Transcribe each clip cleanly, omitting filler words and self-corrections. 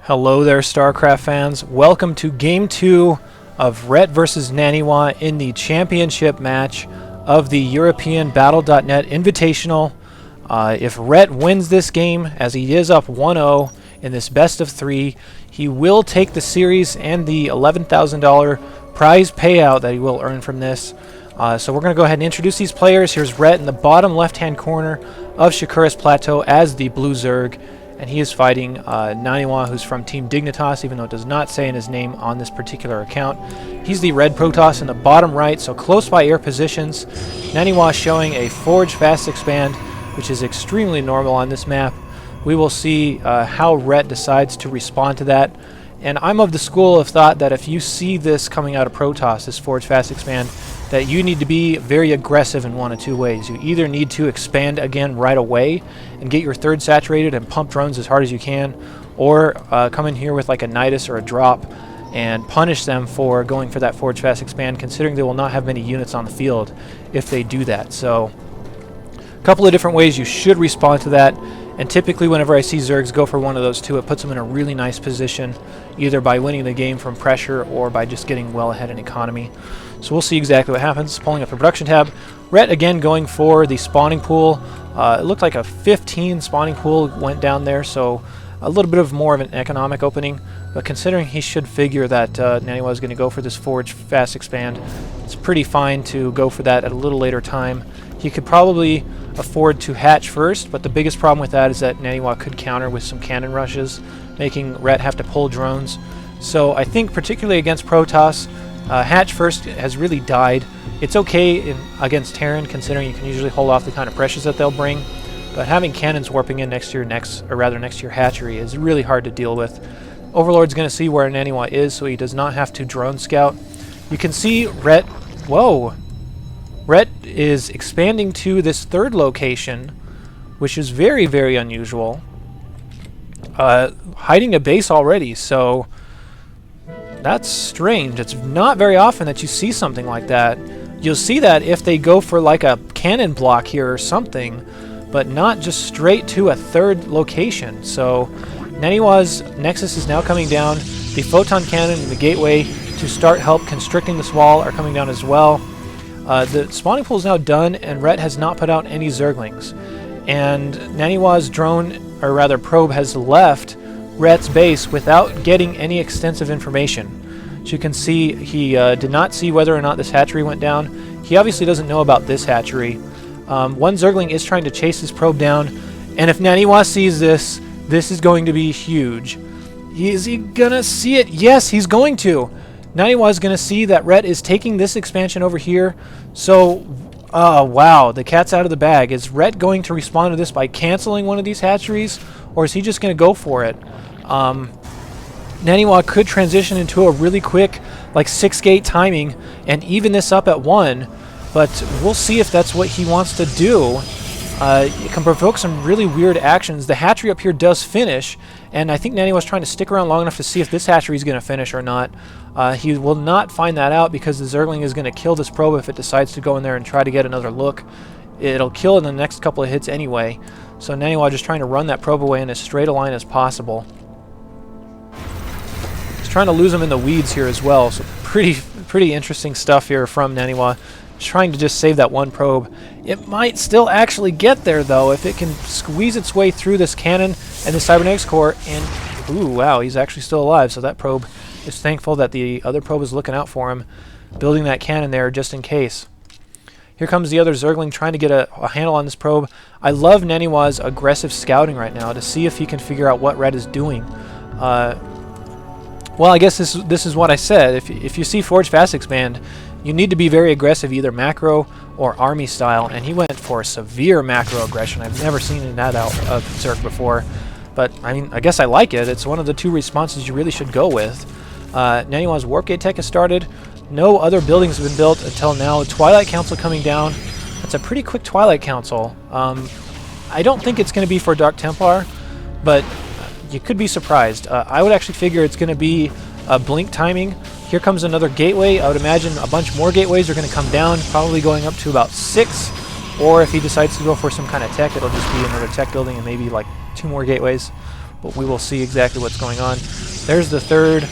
Hello there, StarCraft fans. Welcome to Game 2 of Rhett versus Naniwa in the championship match of the European Battle.net Invitational. If Rhett wins this game, as he is up 1-0 in this best of 3, he will take the series and the $11,000 prize payout that he will earn from this. So we're going to go ahead and introduce these players. Here's Rhett in the bottom left-hand corner of Shakura's Plateau as the Blue Zerg. And he is fighting Naniwa, who's from Team Dignitas, even though it does not say in his name on this particular account. He's the red Protoss in the bottom right, so close by air positions. Naniwa showing a Forge Fast Expand, which is extremely normal on this map. We will see how Rhett decides to respond to that. And I'm of the school of thought that if you see this coming out of Protoss, this Forge Fast Expand, that you need to be very aggressive in one of two ways. You either need to expand again right away and get your third saturated and pump drones as hard as you can, or come in here with like a Nidus or a drop and punish them for going for that Forge Fast Expand, considering they will not have many units on the field if they do that. So a couple of different ways you should respond to that. And typically whenever I see Zergs go for one of those two, it puts them in a really nice position, either by winning the game from pressure or by just getting well ahead in economy. So we'll see exactly what happens. Pulling up the production tab. Rhett again going for the spawning pool. It looked like a 15 spawning pool went down there, so a little bit of more of an economic opening. But considering he should figure that Naniwa is going to go for this Forge Fast Expand, it's pretty fine to go for that at a little later time. He could probably afford to hatch first, but the biggest problem with that is that Naniwa could counter with some cannon rushes, making Rhett have to pull drones. So I think particularly against Protoss, hatch first has really died. It's okay against Terran, considering you can usually hold off the kind of pressures that they'll bring, but having cannons warping in next to your hatchery is really hard to deal with. Overlord's going to see where Naniwa is, so he does not have to drone scout. You can see Rhett. Whoa! Rhett is expanding to this third location, which is very, very unusual. Hiding a base already, so that's strange. It's not very often that you see something like that. You'll see that if they go for like a cannon block here or something, but not just straight to a third location. So Naniwa's Nexus is now coming down. The photon cannon and the gateway to start help constricting this wall are coming down as well. The spawning pool is now done, and Rhett has not put out any Zerglings. And Naniwa's drone, or rather probe, has left Rhett's base without getting any extensive information. As you can see, he did not see whether or not this hatchery went down. He obviously doesn't know about this hatchery. One Zergling is trying to chase his probe down, and if Naniwa sees this, this is going to be huge. Is he gonna see it? Yes, he's going to. Naniwa is going to see that Rhett is taking this expansion over here. So, wow, the cat's out of the bag. Is Rhett going to respond to this by canceling one of these hatcheries, or is he just going to go for it? Naniwa could transition into a really quick, like 6-gate timing and even this up at 1, but we'll see if that's what he wants to do. It can provoke some really weird actions. The hatchery up here does finish, and I think Naniwa's trying to stick around long enough to see if this hatchery is going to finish or not. He will not find that out because the Zergling is going to kill this probe if it decides to go in there and try to get another look. It'll kill in the next couple of hits anyway. So Naniwa just trying to run that probe away in as straight a line as possible. He's trying to lose him in the weeds here as well. So pretty interesting stuff here from Naniwa. Trying to just save that one probe. It might still actually get there though if it can squeeze its way through this cannon and the cybernetics core. And ooh, wow, he's actually still alive. So that probe is thankful that the other probe is looking out for him, building that cannon there just in case. Here comes the other Zergling trying to get a handle on this probe. I love Naniwa's aggressive scouting right now to see if he can figure out what Rhett is doing. Well, I guess this is what I said. If you see Forge Fast Expand, you need to be very aggressive, either macro or army style, and he went for severe macro aggression. I've never seen that out of Zerg before, but I mean, I guess I like it. It's one of the two responses you really should go with. Naniwa's Warp Gate Tech has started. No other buildings have been built until now. Twilight Council coming down. That's a pretty quick Twilight Council. I don't think it's going to be for Dark Templar, but you could be surprised. I would actually figure it's going to be a blink timing. Here comes another gateway. I would imagine a bunch more gateways are going to come down, probably going up to about 6. Or if he decides to go for some kind of tech, it'll just be another tech building and maybe like 2 more gateways. but we will see exactly what's going on. There's the third.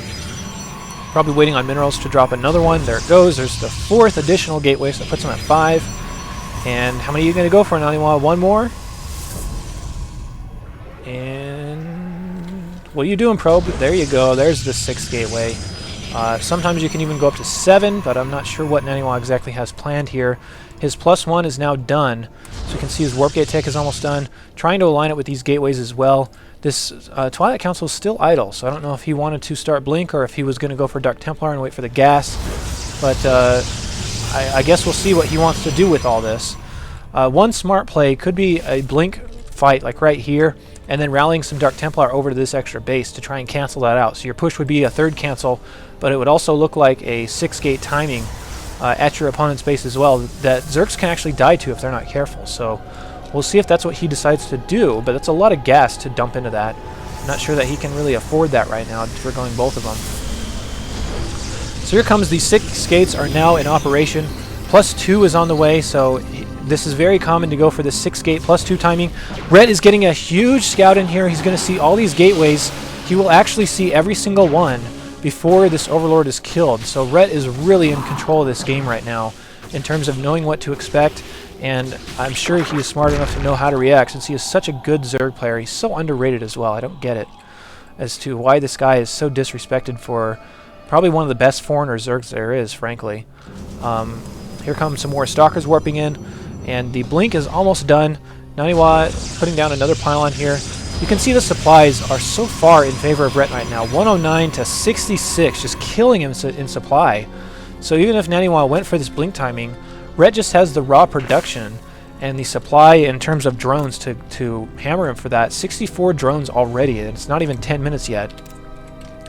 Probably waiting on minerals to drop another one. There it goes. There's the fourth additional gateway, so that puts him at 5. And how many are you going to go for, Naniwa? One more. And what are you doing, Probe? There you go. There's the 6th gateway. Sometimes you can even go up to 7, but I'm not sure what Naniwa exactly has planned here. His +1 is now done, so you can see his Warp Gate tech is almost done. Trying to align it with these gateways as well. This Twilight Council is still idle, so I don't know if he wanted to start Blink or if he was going to go for Dark Templar and wait for the gas. But I guess we'll see what he wants to do with all this. One smart play could be a Blink fight, like right here, and then rallying some Dark Templar over to this extra base to try and cancel that out. So your push would be a 3rd cancel, but it would also look like a 6-gate timing at your opponent's base as well that Zergs can actually die to if they're not careful. So we'll see if that's what he decides to do, but it's a lot of gas to dump into that. I'm not sure that he can really afford that right now if we're going both of them. So here comes the 6 gates are now in operation. +2 is on the way, so this is very common to go for the 6-gate +2 timing. Ret is getting a huge scout in here. He's going to see all these gateways. He will actually see every single one before this Overlord is killed. So Ret is really in control of this game right now in terms of knowing what to expect, and I'm sure he is smart enough to know how to react since he is such a good Zerg player. He's so underrated as well. I don't get it as to why this guy is so disrespected for probably one of the best foreigner Zergs there is, frankly. Here comes some more Stalkers warping in, and the Blink is almost done. Naniwa putting down another pylon here. You can see the supplies are so far in favor of Ret right now. 109 to 66, just killing him in supply. So even if Naniwa went for this Blink timing, Ret just has the raw production and the supply in terms of drones to hammer him for that. 64 drones already, and it's not even 10 minutes yet.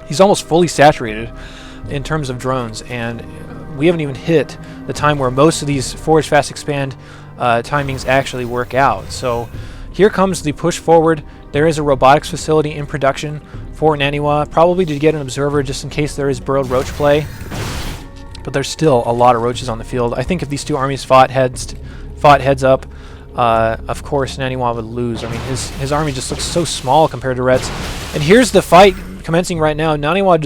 He's almost fully saturated in terms of drones, and we haven't even hit the time where most of these Forge Fast Expand timings actually work out. So here comes the push forward. There is a robotics facility in production for Naniwa, probably to get an observer just in case there is burrowed roach play. But there's still a lot of roaches on the field. I think if these two armies fought heads up, of course Naniwa would lose. I mean, his army just looks so small compared to Ret's. And here's the fight commencing right now. Naniwa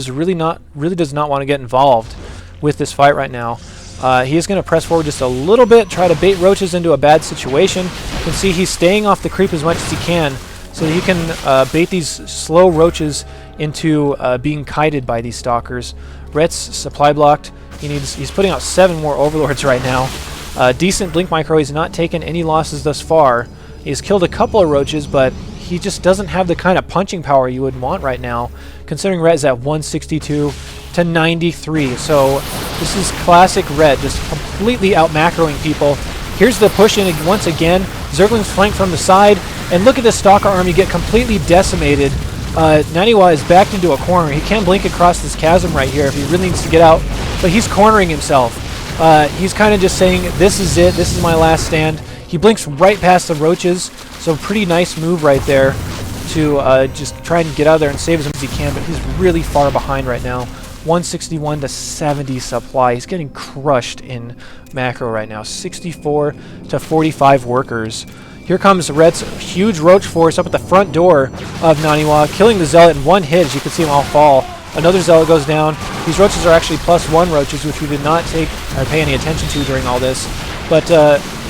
really does not want to get involved with this fight right now. He is going to press forward just a little bit, try to bait roaches into a bad situation. You can see he's staying off the creep as much as he can, so that he can bait these slow roaches into being kited by these stalkers. Ret's supply blocked. He's putting out 7 more overlords right now. Decent Blink Micro. He's not taken any losses thus far. He's killed a couple of roaches, but he just doesn't have the kind of punching power you would want right now, considering Ret is at 162 to 93. So this is classic Ret, just completely out-macroing people. Here's the push in once again. Zerglings flank from the side, and look at the Stalker army get completely decimated. Naniwa is backed into a corner. He can blink across this chasm right here if he really needs to get out, but he's cornering himself. He's kind of just saying, this is it, this is my last stand. He blinks right past the roaches, so pretty nice move right there to just try and get out of there and save as much as he can, but he's really far behind right now. 161 to 70 supply. He's getting crushed in macro right now. 64 to 45 workers. Here comes Ret's huge roach force up at the front door of Naniwa, killing the Zealot in one hit, as you can see them all fall. Another Zealot goes down. These roaches are actually +1 roaches, which we did not take or pay any attention to during all this. But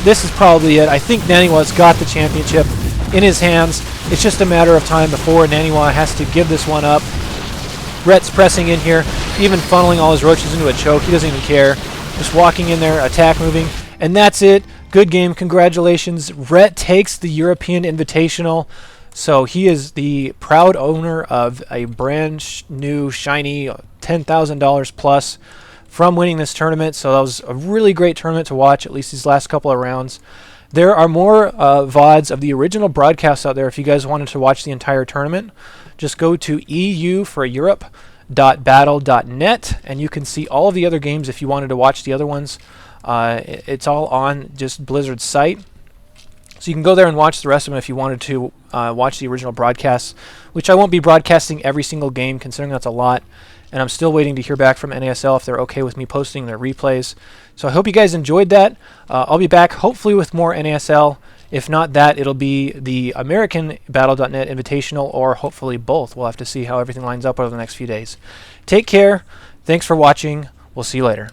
this is probably it. I think Naniwa's got the championship in his hands. It's just a matter of time before Naniwa has to give this one up. Ret's pressing in here, even funneling all his roaches into a choke. He doesn't even care. Just walking in there, attack moving, and that's it. Good game. Congratulations. Ret takes the European Invitational. So he is the proud owner of a brand new, shiny $10,000 plus from winning this tournament. So that was a really great tournament to watch, at least these last couple of rounds. There are more VODs of the original broadcasts out there if you guys wanted to watch the entire tournament. Just go to eu4europe.battle.net and you can see all of the other games if you wanted to watch the other ones. It's all on just Blizzard's site. So you can go there and watch the rest of them if you wanted to watch the original broadcasts, which I won't be broadcasting every single game, considering that's a lot. And I'm still waiting to hear back from NASL if they're okay with me posting their replays. So I hope you guys enjoyed that. I'll be back hopefully with more NASL If not that, it'll be the American Battle.net Invitational, or hopefully both. We'll have to see how everything lines up over the next few days. Take care. Thanks for watching. We'll see you later.